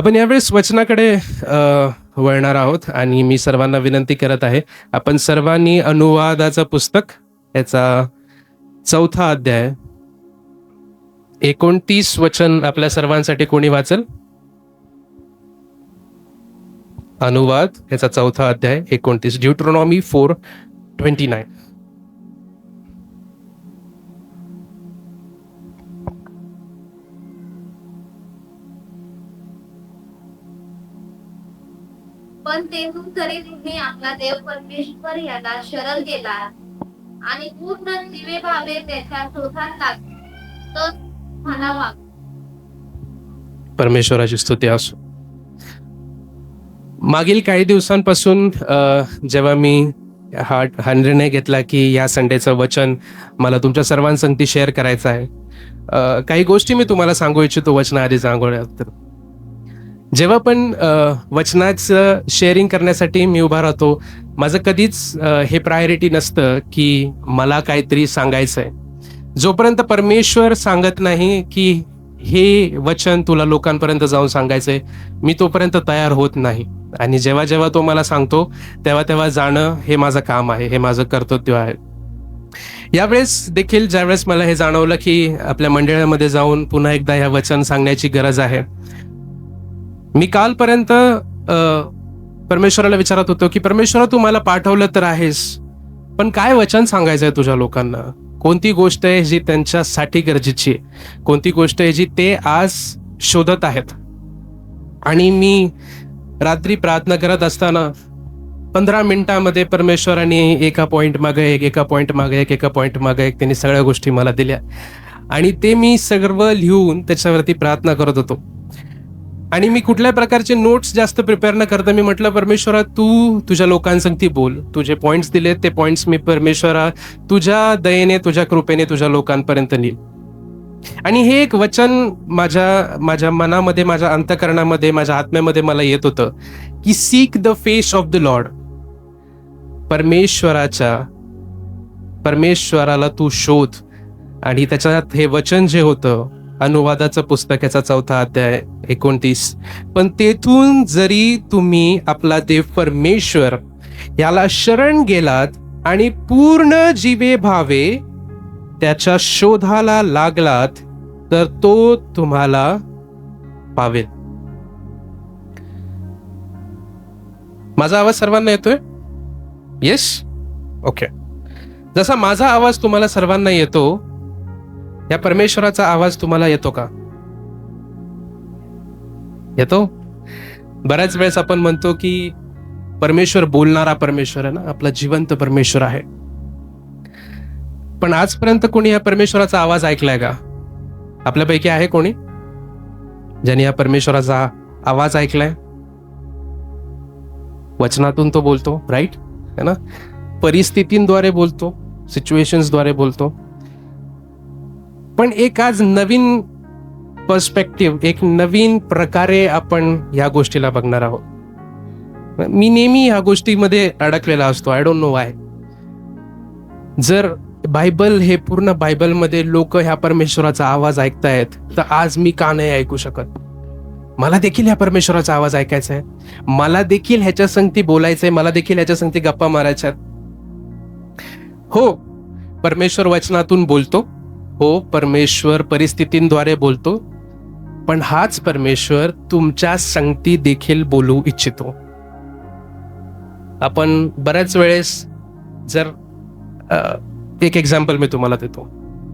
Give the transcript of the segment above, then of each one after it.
आपण यावेळेस वचनाकडे वळणार आहोत आणि मी सर्वांना विनंती करत आहे, आपण सर्वांनी अनुवादाचं पुस्तक याचा 4था अध्याय 29 वचन आपल्या सर्वांसाठी कोणी वाचेल? अनुवाद याचा 4था अध्याय 29, ड्यूटरॉनॉमी 4:29. पण तेथून तरी तुम्ही आपला देव परमेश्वर याला शरण गेला आणि पूर्ण जीवे भावे त्याच्या शोधात लागले तर म्हणावा. परमेश्वराची स्तुती असो. मागील काही दिवसांपासून जेव्हा मी हा निर्णय घेतला की या संडेचं वचन मला तुमच्या सर्वांसंगती शेअर करायचं आहे, काही गोष्टी मी तुम्हाला सांगू इच्छितो वचनाआधी सांगण्यात. जेव्हा पण वचनाचं शेअरिंग करण्यासाठी मी उभा राहतो, माझं कधीच हे प्रायोरिटी नसतं की मला काहीतरी सांगायचं आहे. जोपर्यंत परमेश्वर सांगत नाही की हे वचन तुला लोकांपर्यंत जाऊन सांगायचंय, मी तोपर्यंत तयार होत नाही. आणि जेव्हा जेव्हा तो मला सांगतो तेव्हा तेव्हा जाणं हे माझं काम आहे, हे माझं कर्तव्य आहे. यावेळेस देखील ज्यावेळेस मला हे जाणवलं की आपल्या मंडळामध्ये जाऊन पुन्हा एकदा ह्या वचन सांगण्याची गरज आहे, मी कालपर्यंत परमेश्वराला विचारत होतो की परमेश्वरा, तू मला पाठवलं तर आहेस, पण काय वचन सांगायचंय तुझ्या लोकांना? कोणती गोष्ट आहे जी त्यांच्यासाठी गरजेची आहे? कोणती गोष्ट आहे जी ते आज शोधत आहेत? आणि मी रात्री प्रार्थना करत असताना 15 मिनिटांमध्ये परमेश्वराने एका पॉइंट मागे एक, एका पॉइंट मागे एक, एका पॉइंट मागे एक त्यांनी सगळ्या गोष्टी मला दिल्या आणि ते मी सर्व लिहून त्याच्यावरती प्रार्थना करत होतो. आणि मी कुठल्या प्रकारचे नोट्स जास्त प्रिपेअर न करता मी म्हटलं, परमेश्वरा तू तुझ्या लोकांसंगती बोल. तुझे पॉइंट्स दिले ते पॉइंट्स मी परमेश्वरा तुझ्या दयेने, तुझ्या कृपेने तुझ्या लोकांपर्यंत नेईल. आणि हे एक वचन माझ्या मनामध्ये, माझ्या अंतःकरणामध्ये, माझ्या आत्म्यामध्ये मला येत होतं की sick the face of the Lord. परमेश्वराला तू शोध. आणि त्याच्यात हे वचन जे होतं अनुवादाचं पुस्तक याचा 4था अध्याय 29, पण तेथून जरी तुम्ही आपला देव परमेश्वर याला शरण गेलात आणि पूर्ण जीवे भावे त्याच्या शोधाला लागलात तर तो तुम्हाला पावेल. माझा आवाज सर्वांना येतोय? Yes, okay. जसा माझा आवाज तुम्हाला सर्वांना येतो, या परमेश्वराचा आवाज तुम्हाला येतो का? येतो? बऱ्याच वेळेस आपण म्हणतो की परमेश्वर बोलणारा परमेश्वर आहे ना, आपला जिवंत परमेश्वर आहे. पण आजपर्यंत कोणी या परमेश्वराचा आवाज ऐकलाय का? आपल्यापैकी आहे कोणी ज्यांनी या परमेश्वराचा आवाज ऐकलाय? वचनातून तो बोलतो, राईट है ना? परिस्थितींद्वारे बोलतो, सिच्युएशन्सद्वारे बोलतो. पण एक आज नवीन पर्स्पेक्टिव्ह, एक नवीन प्रकारे आपण ह्या गोष्टीला बघणार आहोत. मी नेहमी ह्या गोष्टीमध्ये अडकलेला असतो, आय डोंट नो वाय. जर बायबल हे पूर्ण बायबलमध्ये लोक ह्या परमेश्वराचा आवाज ऐकतायत, तर आज मी का नाही ऐकू शकत? मला देखील ह्या परमेश्वराचा आवाज ऐकायचा आहे, मला देखील ह्याच्या संगती बोलायचंय, मला देखील ह्याच्या संगती गप्पा मारायच्यात. हो, परमेश्वर वचनातून बोलतो, हो परमेश्वर परिस्थितींद्वारे बोलतो, पण हाच परमेश्वर तुमच्या संगती देखील बोलू इच्छितो. आपण बऱ्याच वेळेस जर एक एक्झाम्पल मी तुम्हाला देतो.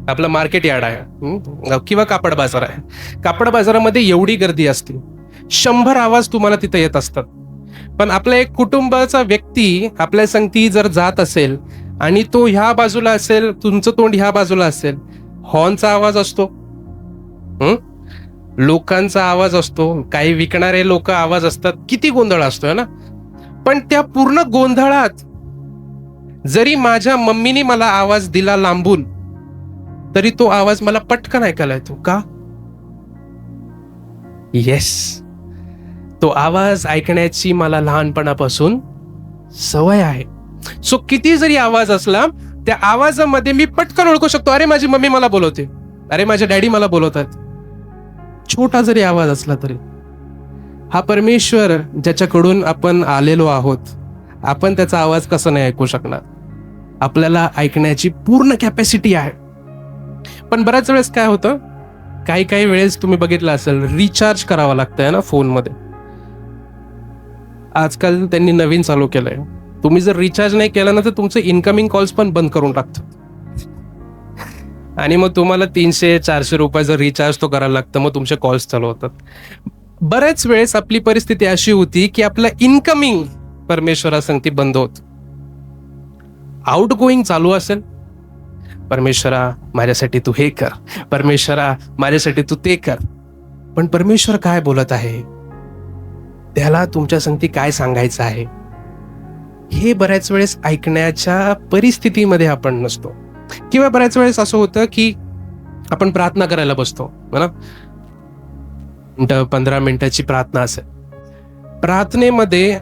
आपलं मार्केट यार्ड आहे किंवा कापड बाजार आहे. कापड बाजारामध्ये एवढी गर्दी असते, 100 आवाज तुम्हाला तिथे येत असतात. पण आपला एक कुटुंबाचा व्यक्ती आपल्या संगती जर जात असेल आणि तो ह्या बाजूला असेल, तुमचं तोंड ह्या बाजूला असेल, हॉर्नचा आवाज असतो, लोकांचा आवाज असतो, काही विकणारे लोक आवाज असतात, किती गोंधळ असतोय ना. पण त्या पूर्ण गोंधळात जरी माझ्या मम्मीने मला आवाज दिला लांबून, तरी तो आवाज मला पटकन ऐकायला येतो. का? येस, तो आवाज ऐकण्याची मला लहानपणापासून सवय आहे. सो किती जरी आवाज असला, त्या आवाजामध्ये मी पटकन ओळखू शकतो, अरे माझी मम्मी मला बोलवते, अरे माझे डॅडी मला बोलवतात. छोटा जरी आवाज असला तरी. हा परमेश्वर ज्याच्याकडून आपण आलेलो आहोत, आपण त्याचा आवाज कसा नाही ऐकू शकणार? आपल्याला ऐकण्याची पूर्ण कॅपॅसिटी आहे. पण बऱ्याच वेळेस काय होतं, काही काही वेळेस तुम्ही बघितलं असेल, रिचार्ज करावं लागतंय ना फोनमध्ये. आजकाल त्यांनी नवीन चालू केलंय, तुम्ही जर रिचार्ज नाही केला ना तर तुमचे इनकमिंग कॉल्स पण बंद करून टाकतात. आणि मग तुम्हाला 300-400 रुपयाचं रिचार्ज तो करायला लागतं, मग तुमचे कॉल्स चालू होतात. बऱ्याच वेळेस आपली परिस्थिती अशी होती की आपलं इनकमिंग परमेश्वरासंगती बंद होत, आउट गोईंग चालू असेल. परमेश्वरा माझ्यासाठी तू हे कर, परमेश्वरा माझ्यासाठी तू ते कर. पण परमेश्वर काय बोलत आहे, त्याला तुमच्या संगती काय सांगायचं आहे, हे बऱ्याच वेळेस ऐकण्याच्या परिस्थितीमध्ये आपण नसतो. किंवा बऱ्याच वेळेस असं होतं की आपण प्रार्थना करायला बसतो ना, 15 मिनिटाची प्रार्थना असेल, प्रार्थनेमध्ये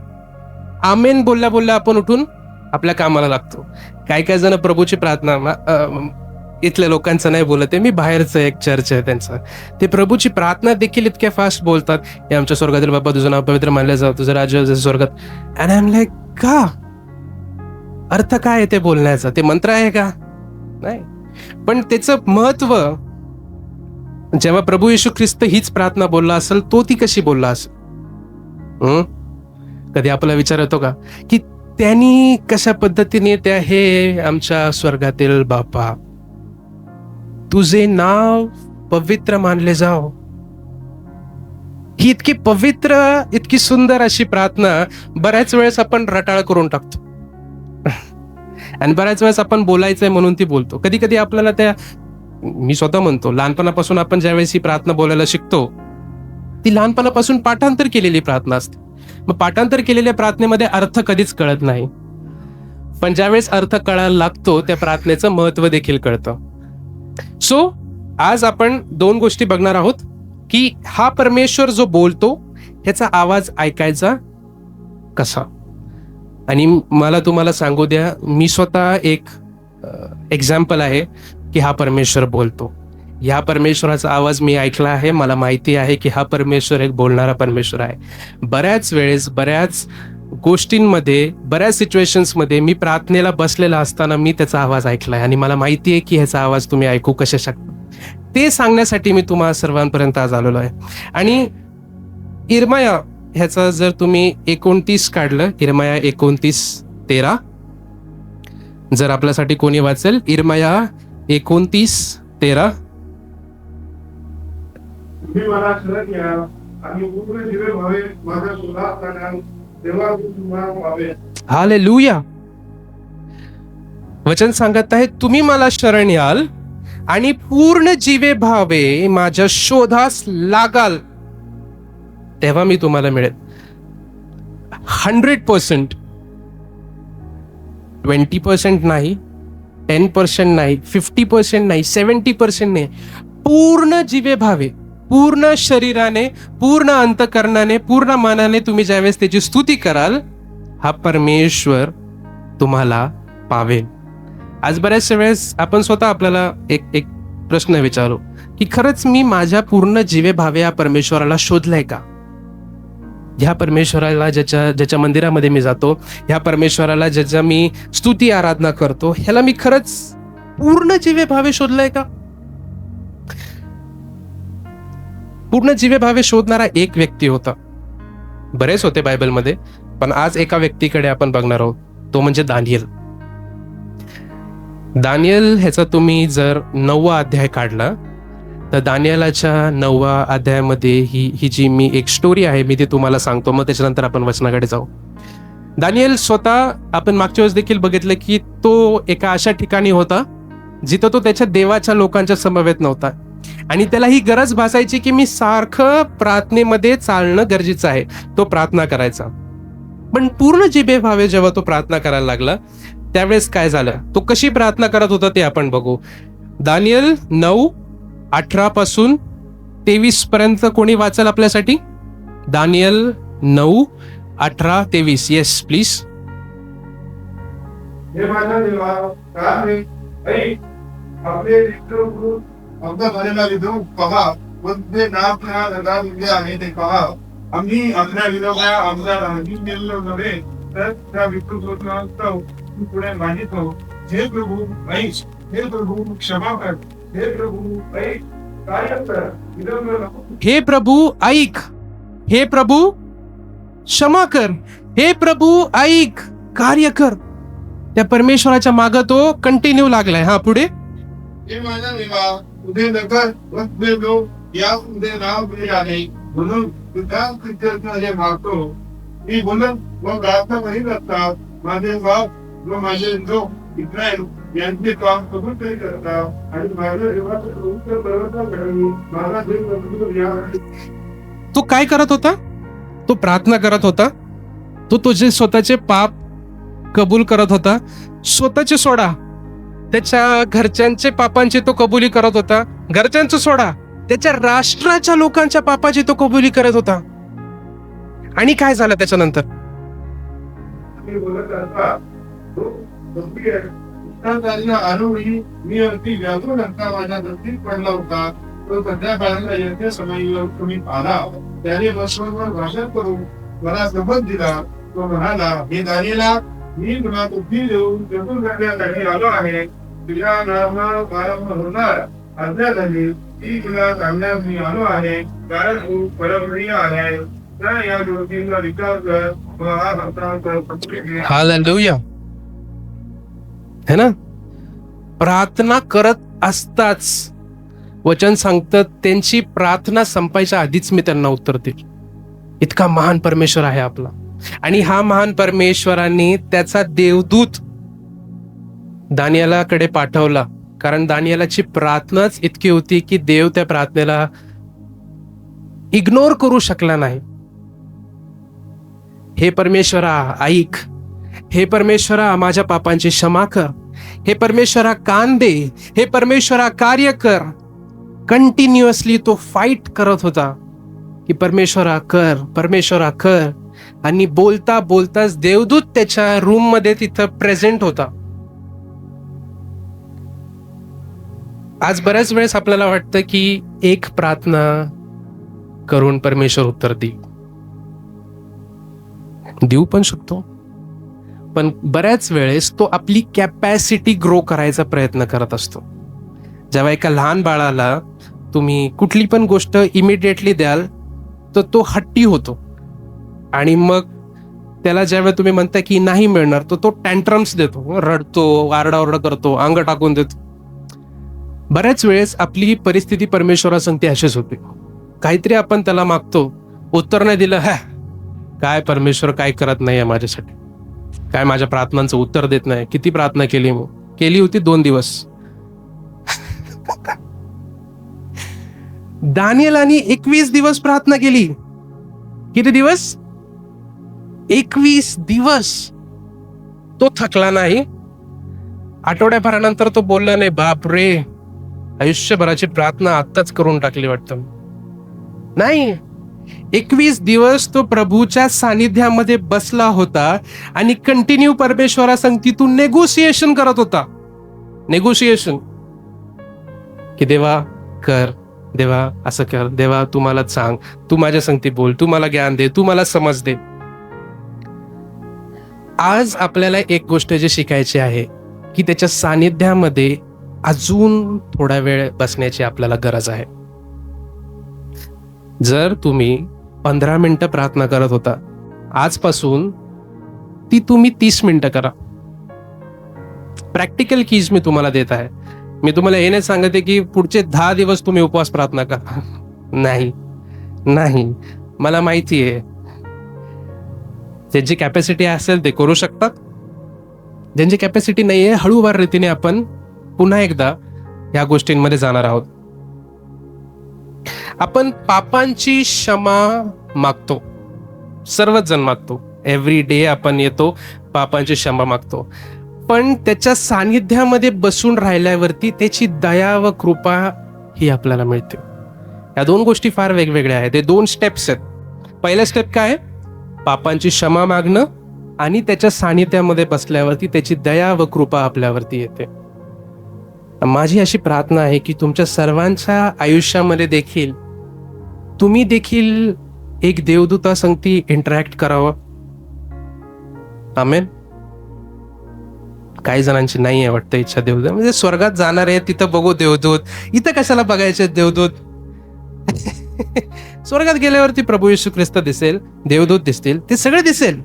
आमेन बोलल्या बोलल्या आपण उठून आपल्या कामाला लागतो. काही काही जण प्रभूची प्रार्थना, इथल्या लोकांचं नाही बोलत आहे मी, बाहेरचं एक चर्च आहे त्यांचं, ते प्रभूची प्रार्थना देखील इतक्या फास्ट बोलतात, हे आमच्या स्वर्गातील बाप्पा तुझं नाव पवित्र मानलं जावं, तुझं राज्य स्वर्गात. अँड आय एम लाईक, का? अर्थ काय आहे ते बोलण्याचा? ते मंत्र आहे का? नाही. पण त्याचं महत्व, जेव्हा प्रभू येशू ख्रिस्त हीच प्रार्थना बोलला असेल, तो ती कशी बोलला असेल? कधी आपला विचार येतो का की त्यांनी कशा पद्धतीने त्या, हे आमच्या स्वर्गातील बापा तुझे नाव पवित्र मानले जाओ, ही इतकी पवित्र, इतकी सुंदर अशी प्रार्थना बऱ्याच वेळेस आपण रटाळ करून टाकतो. आणि बऱ्याच वेळेस आपण बोलायचंय म्हणून ती बोलतो. कधी कधी आपल्याला त्या, मी स्वतः म्हणतो, लहानपणापासून आपण ज्यावेळेस ही प्रार्थना बोलायला शिकतो, ती लहानपणापासून पाठांतर केलेली प्रार्थना असते. मग पाठांतर केलेल्या प्रार्थनेमध्ये अर्थ कधीच कळत नाही, पण ज्यावेळेस अर्थ कळायला लागतो त्या प्रार्थनेचं महत्व देखील कळतं. सो आज आपण 2 गोष्टी बघणार आहोत की हा परमेश्वर जो बोलतो ह्याचा आवाज ऐकायचा कसा. आणि मला तुम्हाला सांगू द्या, मी स्वतः एक एक्झाम्पल आहे की हा परमेश्वर बोलतो. ह्या परमेश्वराचा आवाज मी ऐकला आहे, मला माहिती आहे की हा परमेश्वर एक बोलणारा परमेश्वर आहे. बऱ्याच वेळेस, बऱ्याच गोष्टींमध्ये, बऱ्याच सिच्युएशन्समध्ये मी प्रार्थनेला बसलेला असताना मी त्याचा आवाज ऐकलाय, आणि मला माहिती आहे की ह्याचा आवाज तुम्ही ऐकू कशा शकता, ते सांगण्यासाठी मी तुम्हाला सर्वांपर्यंत आज आलेलो आहे. आणि इर्मया ह्याचा जर तुम्ही 29 काढलं, इर्मया 29:13, जर आपल्यासाठी कोणी वाचेल, इर्मया 29:13. तुम्ही मला शरण या आणि पूर्ण जीवे व्हावे, माझ्या शोधात जाण्याल, तेव्हा मी तुम्हाला पावेन. हालेलुया. वचन सांगत आहे, तुम्ही मला शरण याल आणि पूर्ण जीवे भावे माझ्या शोधास लागाल, तेव्हा मी तुम्हाला मिळेल. 100%, 20% नाही, 10% नाही, 50% नाही, 70% नाही, पूर्ण जीवे भावे, पूर्ण शरीराने, पूर्ण अंतकरणाने, पूर्ण मनाने तुम्ही ज्यावेळेस त्याची स्तुती कराल, हा परमेश्वर तुम्हाला पावेल. आज बऱ्याचशा वेळेस आपण स्वतः आपल्याला एक प्रश्न विचारू की खरंच मी माझ्या पूर्ण जीवे भावे या परमेश्वराला शोधलंय का? ह्या परमेश्वराला ज्याच्या मंदिरामध्ये मी जातो, ह्या परमेश्वराला ज्याच्या मी स्तुती आराधना करतो, ह्याला मी खरंच पूर्ण जीवे भावे शोधलंय का? पूर्ण जीवे भावे शोधणारा एक व्यक्ती होता. बरेच होते बायबलमध्ये, पण आज एका व्यक्तीकडे आपण बघणार आहोत, तो म्हणजे दानियल. दानियल ह्याचा तुम्ही जर 9वा अध्याय काढला तर दानियलाच्या 9व्या अध्यायामध्ये ही जी मी एक स्टोरी आहे मी ती तुम्हाला सांगतो, मग त्याच्यानंतर आपण वचनाकडे जाऊ. दानियल स्वतः, आपण मागच्या वेळेस देखील बघितलं की तो एका अशा ठिकाणी होता जिथं तो त्याच्या देवाच्या लोकांच्या समवेत नव्हता, आणि त्याला ही गरज भासायची की मी सारखं प्रार्थनेमध्ये चालणं गरजेचं आहे. तो प्रार्थना करायचा, पण पूर्ण जिभे भावे जेव्हा तो प्रार्थना करायला लागला त्यावेळेस काय झालं, तो कशी प्रार्थना करत होता ते आपण बघू. दानियल 9:18 पासून 23 पर्यंत कोणी वाचेल आपल्यासाठी? दानियल 9:18-23. Yes please. हे माझ्या देवा, काय रे? ऐक, आपले लेकरं आमचा झालेला विधू पहा, व ते नाव त्या जगात उभे आहे ते पहा. आम्ही आपल्या विरोधा आमचा राजू गेलेलो नव्हे, तर त्या विकृत पुढे मागितो, हे प्रभू ऐक, हे प्रभू क्षमा कर, हे प्रभू ऐक, कार्य कर, विलंब नको. हे प्रभू ऐक, हे प्रभू क्षमा कर, हे प्रभू ऐक, कार्य कर. त्या परमेश्वराच्या मागे तो कंटिन्यू लागलाय. हा पुढे, हे माझ्या देवा, तुझे नकर वस्ते लो, या तुझे नाव तुझे आले, म्हणून तुझ्या कृत्यर्थाने मागतो. मी बोलत व प्रार्थना करीत असतात, माझे बाप व माझे लोक इस्रायल यांचे काम कबूल करीत असतात, आणि माझ्या देवाचं पवित्र प्रवर्तन करावी. माझा देव बदलून या. तो काय करत होता? तो प्रार्थना करत होता. तो तुझे स्वतःचे पाप कबूल करत होता. स्वतःचे सोडा, त्याच्या घरच्यांचे पापांची तो कबुली करत होता. घरच्यांचं सोडा, त्याच्या राष्ट्राच्या लोकांच्या पापाची तो कबुली करत होता. आणि काय झालं त्याच्यानंतर? मी बोलत असता, तो गंभीर उत्तरदायीला आरोही मी अगदी व्याकुळ असता माझ्या दृष्टीत पडला होता. तो सध्या काळाला येथे समयीवर तुम्ही आला, त्याने बसवर भाषण करून मला शपथ दिला. तो म्हणाला, हे दानियेला, मी तुला बुद्धी देऊन जपून करण्यासाठी आलो आहे. तुझ्या नावाला प्रारंभ होणार आज्ञा झाली ती तुला सांगण्यास मी आलो आहे, कारण तू परमप्रिय आहे. तर या गोष्टींचा विचार कर व हा वृत्तांत पत्रिकेत घे. हालेलुया. है ना? प्रार्थना करत असताच वचन सांगतं त्यांची प्रार्थना संपायच्या आधीच मी त्यांना उत्तर दिलं. इतका महान परमेश्वर आहे आपला. आणि हा महान परमेश्वरांनी त्याचा देवदूत दानियेलाकडे पाठवला, कारण दानियेलाची प्रार्थनाच इतकी होती की देव त्या प्रार्थनेला इग्नोर करू शकला नाही. हे परमेश्वरा ऐक, हे परमेश्वरा माझ्या पापांची क्षमा कर, हे परमेश्वरा कान दे, हे परमेश्वरा कार्य कर. कंटिन्युअसली तो फाईट करत होता की परमेश्वरा कर, परमेश्वरा कर. आणि बोलता बोलताच देवदूत त्याच्या रूम मध्ये तिथं प्रेझेंट होता. आज बऱ्याच वेळेस आपल्याला वाटतं की एक प्रार्थना करून परमेश्वर उत्तर देऊ पण शकतो, पण बऱ्याच वेळेस तो आपली कॅपॅसिटी ग्रो करायचा प्रयत्न करत असतो. जेव्हा एका लहान बाळाला तुम्ही कुठली पण गोष्ट इमिडिएटली द्याल तर तो हट्टी होतो, आणि मग त्याला ज्यावेळेस तुम्ही म्हणता की नाही मिळणार तर तो टँट्रम्स देतो, रडतो, आरडाओरडा करतो, अंग टाकून देतो. बऱ्याच वेळेस आपली परिस्थिती परमेश्वरासंगती अशीच होते. काहीतरी आपण त्याला मागतो, उत्तर नाही दिलं, काय परमेश्वर काय करत नाही आहे माझ्यासाठी, काय माझ्या प्रार्थनांचं उत्तर देत नाही. किती प्रार्थना केली, मग केली होती 2 दिवस. दानियेलाने 21 दिवस प्रार्थना केली. किती दिवस? 21 दिवस. तो थकला नाही. आठवड्याभरानंतर तो बोलला नाही, बाप रे, आयुष्यभराची प्रार्थना आत्ताच करून टाकली वाटतं. नाही, 21 दिवस तो प्रभूच्या सानिध्यामध्ये बसला होता आणि कंटिन्यू परमेश्वरासंगतीतून नेगोसिएशन करत होता. नेगोसिएशन की देवा कर, देवा असं कर, देवा तू मला सांग, तू माझ्या संगती बोल, तू मला ज्ञान दे, तू मला समज दे. आज आपल्याला एक गोष्ट जे शिकायची आहे की त्याच्या सानिध्यामध्ये अजून थोडा वेळ बसण्याची आपल्याला गरज आहे. जर तुम्ही 15 मिनिटं प्रार्थना करत होता, आजपासून ती तुम्ही 30 मिनिटं करा. प्रॅक्टिकल कीज मी तुम्हाला देत आहे. मी तुम्हाला हे नाही सांगते की पुढचे 10 दिवस तुम्ही उपवास प्रार्थना करा. नाही नाही, मला माहिती आहे ज्यांची कॅपॅसिटी असेल ते करू शकतात, ज्यांची कॅपॅसिटी नाही आहे हळूवार रीतीने आपण पुन्हा एकदा या गोष्टींमध्ये जाणार आहोत. आपण पापांची क्षमा मागतो, सर्वच जण मागतो. एव्हरी डे आपण येतो, पापांची क्षमा मागतो. पण त्याच्या सानिध्यामध्ये बसून राहिल्यावरती त्याची दया व कृपा ही आपल्याला मिळते. या 2 गोष्टी फार वेगवेगळ्या आहेत. हे 2 स्टेप्स आहेत. पहिला स्टेप काय? पापांची क्षमा मागणं, आणि त्याच्या सानिध्यामध्ये बसल्यावरती त्याची दया व कृपा आपल्यावरती येते. माझी अशी प्रार्थना आहे की तुमच्या सर्वांच्या आयुष्यामध्ये देखील तुम्ही देखील एक देवदूता संगती इंटरॅक्ट करावं. आमेन. काही जणांची नाही आहे वाटतं इच्छा देवदूत, म्हणजे स्वर्गात जाणार आहे तिथं बघू देवदूत, इथं कशाला बघायचे देवदूत. स्वर्गात गेल्यावरती प्रभू येशू ख्रिस्त दिसेल, देवदूत दिसतील, ते सगळे दिसेल.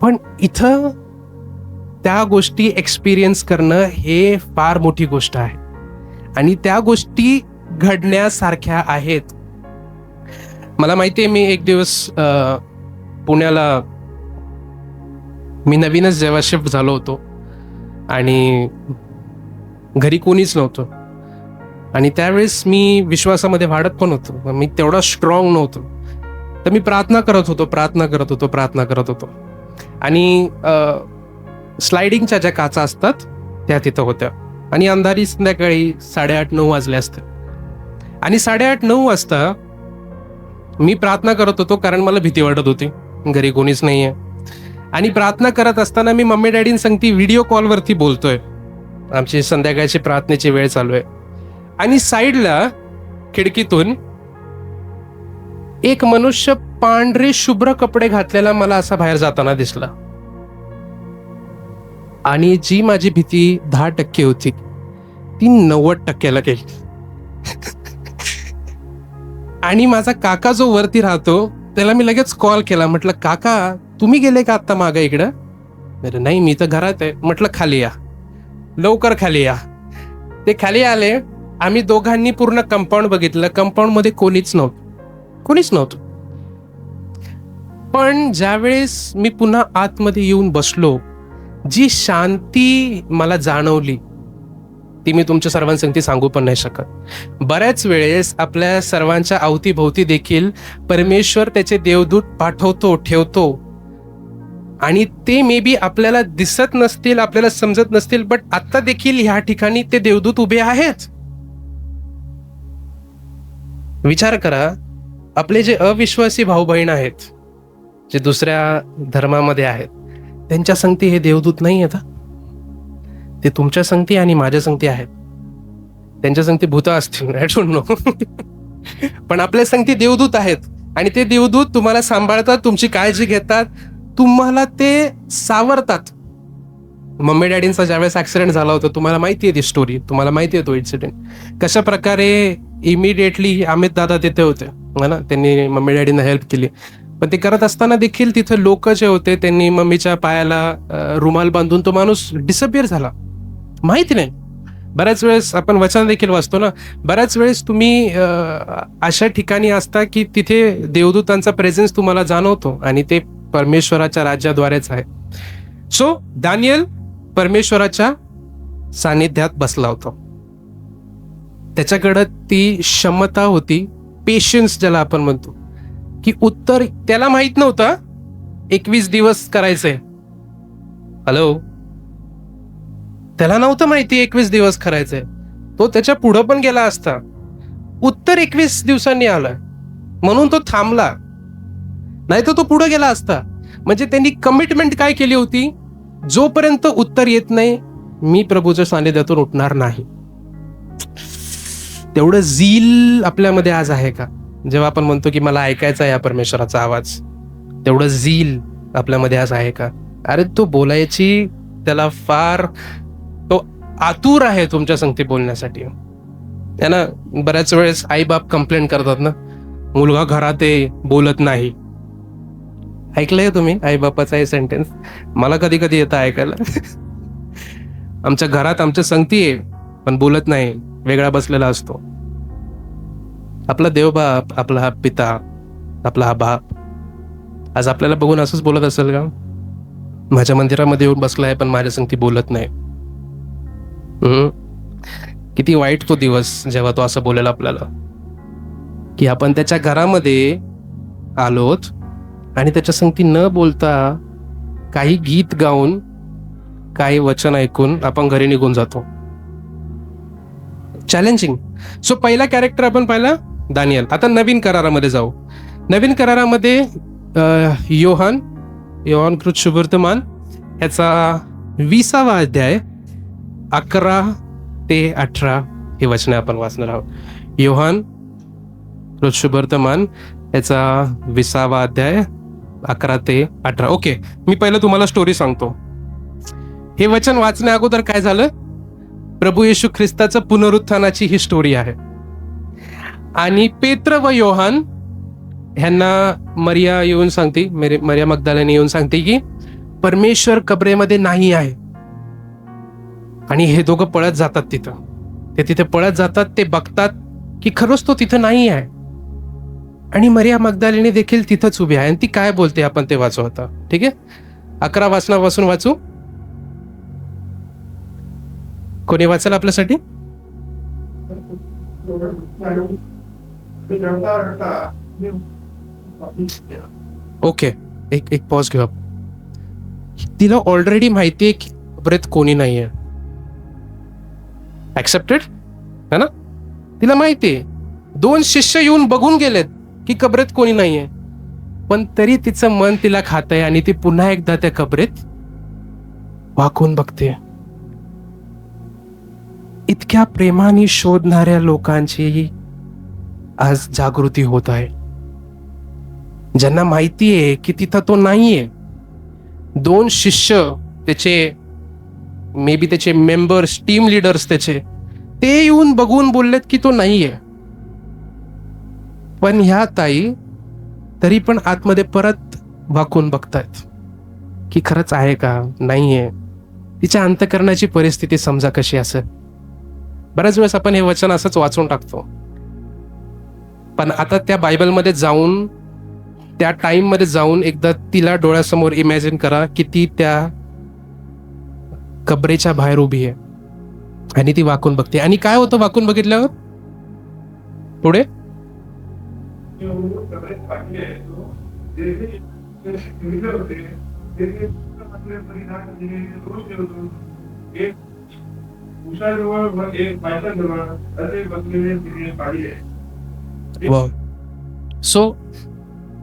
पण इथं त्या गोष्टी एक्सपिरियन्स करणं हे फार मोठी गोष्ट आहे आणि त्या गोष्टी घडण्यासारख्या आहेत. मला माहिती आहे, मी एक दिवस पुण्याला, मी नवीनच जेव्हा शिफ्ट झालो होतो आणि घरी कोणीच नव्हतं आणि त्यावेळेस मी विश्वासामध्ये वाढत पण होतो, मी तेवढा स्ट्रॉंग नव्हतो. तर मी प्रार्थना करत होतो आणि स्लायडिंगच्या ज्या काचा असतात त्या तिथं होत्या आणि अंधारी संध्याकाळी 8:30-9 वाजले असते आणि 8:30-9 वाजता मी प्रार्थना करत होतो कारण मला भीती वाटत होती, घरी कोणीच नाहीये. आणि प्रार्थना करत असताना मी मम्मी डॅडींसंगती व्हिडिओ कॉलवरती बोलतोय, आमची संध्याकाळची प्रार्थनेची वेळ चालू आहे आणि साईडला खिडकीतून एक मनुष्य पांढरे शुभ्र कपडे घातलेला मला असा बाहेर जाताना दिसला आणि जी माझी भीती 10% होती ती 90%ला गेली. आणि माझा काका जो वरती राहतो त्याला मी लगेच कॉल केला, म्हटलं काका तुम्ही गेले का आत्ता मागे इकडं? अरे नाही, मी तर घरात आहे. म्हटलं खाली या, लवकर खाली या. ते खाली आले, आम्ही दोघांनी पूर्ण कंपाऊंड बघितलं, कंपाऊंड मध्ये कोणीच नव्हतं. पण ज्यावेळेस मी पुन्हा आतमध्ये येऊन बसलो, जी शांती मला जाणवली ती मी तुमच्या सर्वांसंगती सांगू पण नाही शकत. बऱ्याच वेळेस आपल्या सर्वांच्या अवतीभोवती देखील परमेश्वर त्याचे देवदूत पाठवतो, ठेवतो आणि ते मे बी आपल्याला दिसत नसतील, आपल्याला समजत नसतील, बट आता देखील ह्या ठिकाणी ते देवदूत उभे आहेत. विचार करा, आपले जे अविश्वासी भाऊ बहीण आहेत, जे दुसऱ्या धर्मामध्ये आहेत, त्यांच्या संगती हे देवदूत नाही आहेत. ते तुमच्या संगती आणि माझ्या संगती आहेत. त्यांच्या संगती भूत असतील, आय डोंट नो, पण आपल्या संगती देवदूत आहेत आणि ते देवदूत तुम्हाला सांभाळतात, तुमची काळजी घेतात, तुम्हाला ते सावरतात. मम्मी डॅडींचा ज्यावेळेस ऍक्सिडेंट झाला होता, तुम्हाला माहिती आहे ती स्टोरी, तुम्हाला माहिती आहे तो इन्सिडेंट, कशा प्रकारे इमिडिएटली अमित दादा तिथे होते ना, त्यांनी मम्मी डॅडींना हेल्प केली. पण ते करत असताना देखील तिथं लोक जे होते त्यांनी मम्मीच्या पायाला रुमाल बांधून तो माणूस डिसअपिअर झाला, माहिती नाही. बऱ्याच वेळेस आपण वचन देखील वाचतो ना, बऱ्याच वेळेस तुम्ही अशा ठिकाणी असता की तिथे देवदूतांचा प्रेझेन्स तुम्हाला जाणवतो आणि ते परमेश्वराच्या राज्याद्वारेच आहे. सो दानियल परमेश्वराच्या सानिध्यात बसला होता, त्याच्याकडं ती क्षमता होती, पेशन्स ज्याला आपण म्हणतो, की उत्तर त्याला माहित नव्हतं 21 दिवस करायचंय. हॅलो, त्याला नव्हतं माहिती 21 दिवस करायचंय. तो त्याच्या पुढं पण गेला असता, उत्तर 21 दिवसांनी आलं म्हणून तो थांबला, नाही तर तो पुढे गेला असता. म्हणजे त्यांनी कमिटमेंट काय केली होती, जोपर्यंत उत्तर येत नाही मी प्रभूच्या सानिध्यातून उठणार नाही. तेवढं झील आपल्यामध्ये आज आहे का? जेव्हा आपण म्हणतो की मला ऐकायचा आहे या परमेश्वराचा आवाज, तेवढं झील आपल्यामध्ये आज आहे का? अरे तो बोलायची, त्याला फार तो आतुर आहे तुमच्या संगती बोलण्यासाठी. त्यांना बऱ्याच वेळेस आई बाप कंप्लेंट करतात ना, मुलगा घरात आहे बोलत नाही. ऐकलंय तुम्ही आई बापाचा हे सेंटेन्स? मला कधी कधी येतं ऐकायला. आमच्या घरात आमच्या संगती आहे पण बोलत नाही, वेगळा बसलेला असतो. आपला देवबाप, आपला हा पिता, आपला हा बाप आज आपल्याला बघून असंच बोलत असेल का? माझ्या मंदिरामध्ये येऊन बसलाय पण माझ्या संगती बोलत नाही. किती वाईट तो दिवस जेव्हा तो असं बोलेल आपल्याला, की आपण त्याच्या घरामध्ये आलोत आणि त्याच्या संगती न बोलता काही गीत गाऊन, काही वचन ऐकून आपण घरी निघून जातो. चॅलेंजिंग. सो पहिला कॅरेक्टर आपण पाहिला दानियल. आता नवीन करारामध्ये जाऊ. नवीन करारामध्ये योहान कृत शुभवर्तमान याचा 20वा अध्याय 11 ते 18 हे वचने आपण वाचणार आहोत. योहान कृत शुभवर्तमान याचा 20वा अध्याय 11 ते 18. ओके, मी पहिलं तुम्हाला स्टोरी सांगतो. हे वचन वाचण्या अगोदर काय झालं, प्रभू येशू ख्रिस्ताचं पुनरुत्थानाची ही स्टोरी आहे. आणि पेत्र व योहान ह्यांना मरिया येऊन सांगते, मरिया मगदलेनी येऊन सांगते की परमेश्वर कबरेमध्ये नाही आहे. आणि हे दोघं पळत जातात तिथं. ते तिथे पळत जातात, ते बघतात की खरंच तो तिथं नाही आहे. आणि मरिया मगदलेनी देखील तिथंच उभी आहे. आणि ती काय बोलते आपण ते वाचू आता. ठीक आहे, 11 वाचनापासून वाचू. कोणी वाचेल आपल्यासाठी? ओके, एक पॉज घेऊ आपण. तिला ऑलरेडी माहितीये की कबरेत कोणी नाहीये. ऍक्सेप्टेड है ना? तिला माहितीये 2 शिष्य येऊन बघून गेलेत की कबरेत कोणी नाहीये, पण तरी तिचं मन तिला खातंय आणि ती पुन्हा एकदा त्या कबरेत वाकून बघते. इतक्या प्रेमाने शोधणाऱ्या लोकांची आज जागृती होत आहे, ज्यांना माहितीये की तिथं तो नाहीये. 2 शिष्य त्याचे, मे बी त्याचे मेंबर्स, टीम लीडर्स त्याचे, ते येऊन बघून बोललेत की तो नाहीये. पण ह्या ताई तरी पण आतमध्ये परत वाकून बघतायत की खरंच आहे का, नाहीये. तिच्या अंतःकरणाची परिस्थिती समजा कशी असेल. बऱ्याच वेळेस आपण हे वचन असंच वाचून टाकतो, पण आता त्या बायबलमध्ये जाऊन, त्या टाइम मध्ये जाऊन एकदा तिला डोळ्यासमोर इमॅजिन करा की ती त्या कबरेच्या बाहेर उभी आहे आणि ती वाकून बघते. आणि काय होतं वाकून बघितल्यावर पुढे? सो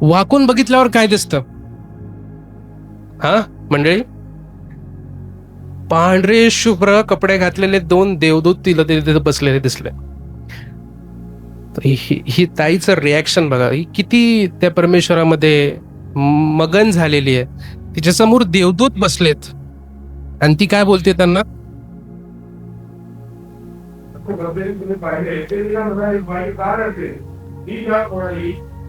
वाकून बघितल्यावर काय दिसतं? हा मंडळी, पांढरे शुभ्र कपडे घातलेले 2 देवदूत तिला तिथे बसलेले दिसले. ही ताईचं रिॲक्शन बघा, ही किती त्या परमेश्वरामध्ये मगन झालेली आहे. तिच्या समोर देवदूत बसलेत आणि ती काय बोलते त्यांना?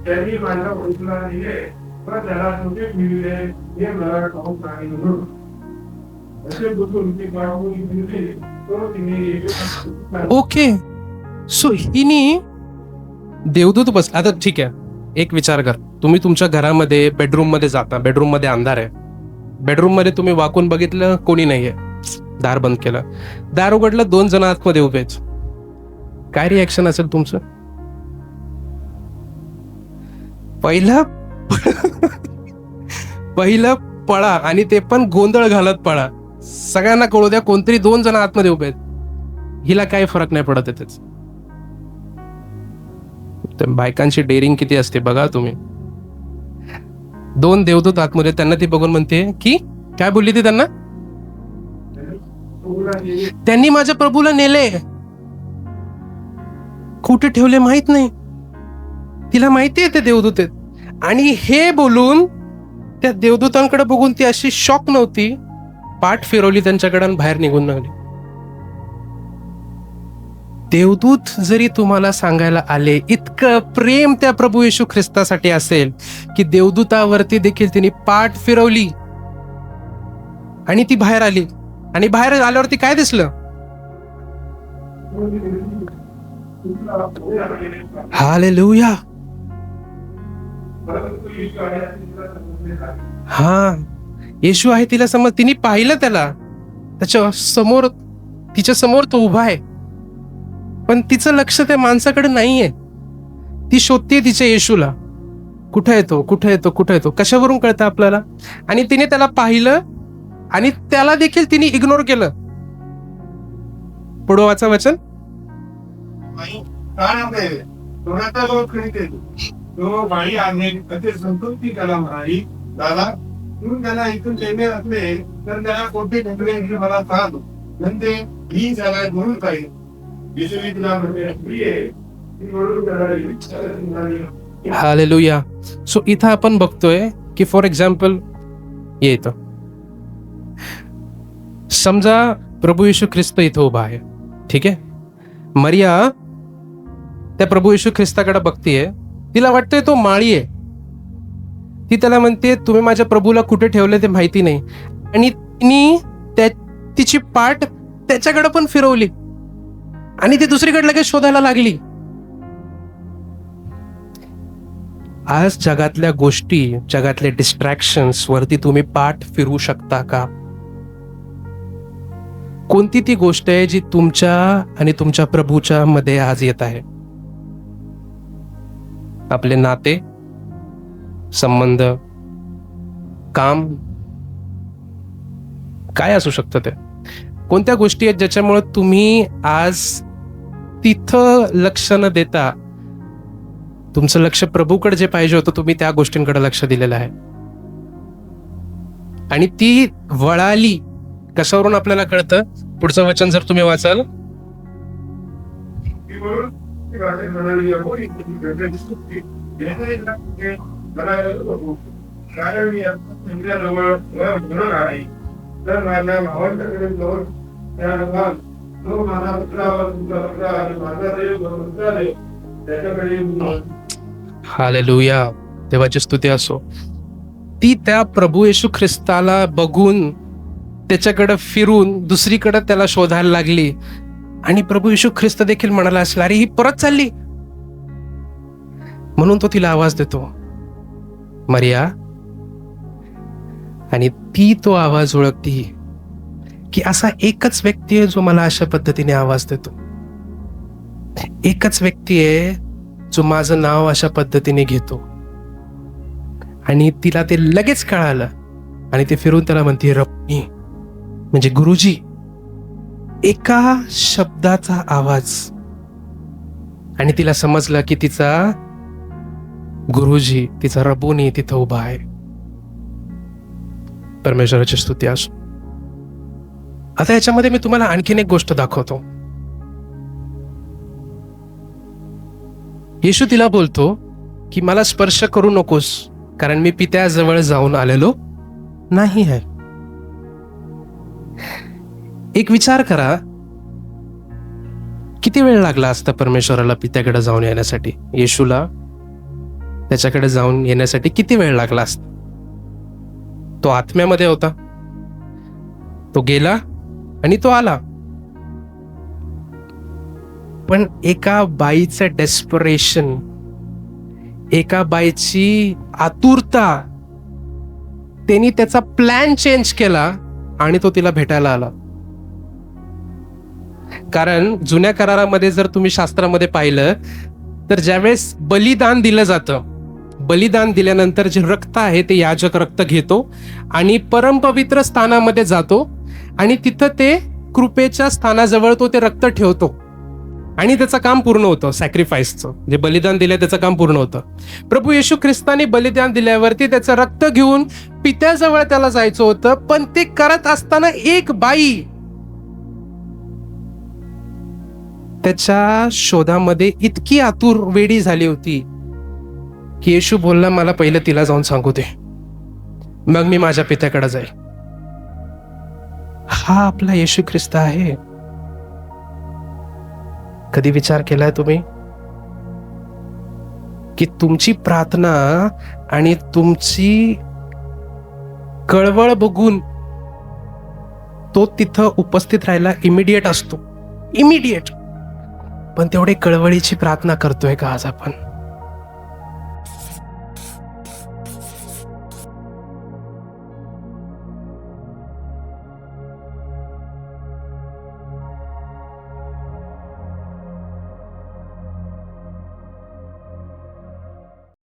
त्यांनी माझ्या ओळखला दिले, पण त्याला तुझे मिळले हे मला ठाऊक नाही म्हणून असे बघून ती बाळगून दिली. तो तिने ओके, सो हिनी देवदूत बसला. आता ठीक आहे, एक विचार कर, तुम्ही तुमच्या घरामध्ये बेडरूम मध्ये जाता, बेडरूम मध्ये अंधार आहे, बेडरूम मध्ये तुम्ही वाकून बघितलं कोणी नाहीये, दार बंद केलं, दार उघडलं, 2 जण आतमध्ये उभे आहेत. काय रिॲक्शन असेल तुमचं? पहिलं पळा, आणि ते पण गोंधळ घालत पळा. सगळ्यांना कळू द्या कोणतरी 2 जण आतमध्ये उभे आहेत. हिला काही फरक नाही पडत येतेच. बायकांची डेअरिंग किती असते बघा तुम्ही. 2 देवदूत आतमध्ये, त्यांना ती बघून म्हणते की काय बोलली ती त्यांना? त्यांनी माझ्या प्रभूला नेले. कुठे ठेवले माहित नाही. तिला माहितीये ते देवदूत आहेत. आणि हे बोलून त्या देवदूतांकडे बघून ती अशी शॉक नव्हती, पाठ फिरवली त्यांच्याकडे आणि बाहेर निघून लागली. देवदूत जरी तुम्हाला सांगायला आले, इतकं प्रेम त्या प्रभू येशू ख्रिस्तासाठी असेल की देवदूतावरती देखील तिने पाठ फिरवली आणि ती बाहेर आली. आणि बाहेर आल्यावरती काय दिसलं? हालेलुया. हा, येशू आहे तिला समज. तिने पाहिलं त्याला, त्याच्या समोर, तिच्या समोर तो उभा आहे, पण तिचं लक्ष त्या माणसाकडे नाहीये. ती शोधते तिच्या येशूला, कुठे येतो, कुठे येतो, कुठे येतो. कशावरून कळतं आपल्याला? आणि तिने त्याला पाहिलं आणि त्याला देखील तिने इग्नोर केलं. पुढं वाचा वचन. तो बाई आले असे संतुष्टी त्याला म्हणाली, दादा तू त्याला इथून नेणे असले तर त्याला कोणते घडले मला सांग, म्हणजे ही त्याला म्हणून जाईल. तिला म्हणजे हालेलुया. सो इथं आपण बघतोय की फॉर एक्झाम्पल येतं, समजा प्रभू येशू ख्रिस्त इथं उभा आहे, ठीक आहे. मरिया त्या प्रभू येशू ख्रिस्ताकडे बघतीये, तिला वाटतंय तो माळी आहे. ती त्याला म्हणते तुम्ही माझ्या प्रभूला कुठे ठेवले ते माहिती नाही, आणि तिची पाठ त्याच्याकडे पण फिरवली आणि ती दुसरीकडे लगेच शोधायला लागली. आज जगातल्या गोष्टी, जगातले डिस्ट्रॅक्शन्स वरती तुम्ही पाठ फिरवू शकता का? कोणती ती गोष्ट आहे जी तुमच्या आणि तुमच्या प्रभूच्या मध्ये आज येत आहे? आपले नाते, संबंध, काम, काय असू शकतं ते? कोणत्या गोष्टी आहेत ज्याच्यामुळे तुम्ही आज तिथं लक्ष न देता तुमचं लक्ष प्रभूकडे जे पाहिजे होतं तुम्ही त्या गोष्टींकडे लक्ष दिलेलं आहे, आणि ती वळाली. कशावरून आपल्याला कळतं? पुढचं वचन जर तुम्ही वाचाल, तर माझ्या भावांच्याकडे जाऊन त्याच्याकडे हालेलुया, देवाची स्तुती असो. ती त्या प्रभू येशू ख्रिस्ताला बघून त्याच्याकडे फिरून दुसरीकडे त्याला शोधायला लागली, आणि प्रभू येशू ख्रिस्त देखील म्हणाला असेल अरे ही परत चालली, म्हणून तो तिला आवाज देतो, मरिया. आणि ती तो आवाज ओळखती की असा एकच व्यक्ती आहे जो मला अशा पद्धतीने आवाज देतो, एकच व्यक्ती आहे जो माझं नाव अशा पद्धतीने घेतो. आणि तिला ते लगेच कळालं, आणि ते फिरून त्याला म्हणते रब्बी, म्हणजे गुरुजी. एका शब्दाचा आवाज, आणि तिला समजलं की तिचा गुरुजी, तिचा रब्बुनी तिथं उभा आहे. परमेश्वराची स्तुती असो. आता याच्यामध्ये मी तुम्हाला आणखीन एक गोष्ट दाखवतो. येशू तिला बोलतो की मला स्पर्श करू नकोस, कारण मी पित्याजवळ जाऊन आलेलो नाही आहे. एक विचार करा, किती वेळ लागला असता परमेश्वराला पित्याकडे जाऊन येण्यासाठी? येशूला त्याच्याकडे जाऊन येण्यासाठी किती वेळ लागला असता? तो आत्म्यामध्ये होता, तो गेला आणि तो आला. पण एका बाईचं डेस्परेशन, एका बाईची आतुरता, त्यांनी त्याचा प्लॅन चेंज केला आणि तो तिला भेटायला आला. कारण जुन्या करारामध्ये जर तुम्ही शास्त्रामध्ये पाहिलं तर ज्यावेळेस बलिदान दिलं जातं, बलिदान दिल्यानंतर जे रक्त आहे ते याजक रक्त घेतो आणि परमपवित्र स्थानामध्ये जातो, आणि तिथं ते कृपेच्या स्थानाजवळ तो ते रक्त ठेवतो, आणि त्याचं काम पूर्ण होतं. सॅक्रिफाईसचं जे बलिदान दिलं त्याचं काम पूर्ण होतं. प्रभू येशू ख्रिस्ताने बलिदान दिल्यावरती त्याचं रक्त घेऊन पित्याजवळ त्याला जायचं होतं, पण ते करत असताना एक बाई त्याच्या शोधामध्ये इतकी आतुर वेडी झाली होती की येशू बोलला मला पहिलं तिला जाऊन सांगू दे, मग मी माझ्या पित्याकडे जाईल. हा आपला येशू ख्रिस्त आहे. कधी विचार केलाय तुम्ही की तुमची प्रार्थना आणि तुमची कळवळ बघून तो तिथं उपस्थित राहायला इमिडिएट असतो, इमिडिएट. पण तेवढे कळवळीची प्रार्थना करतोय का आज आपण?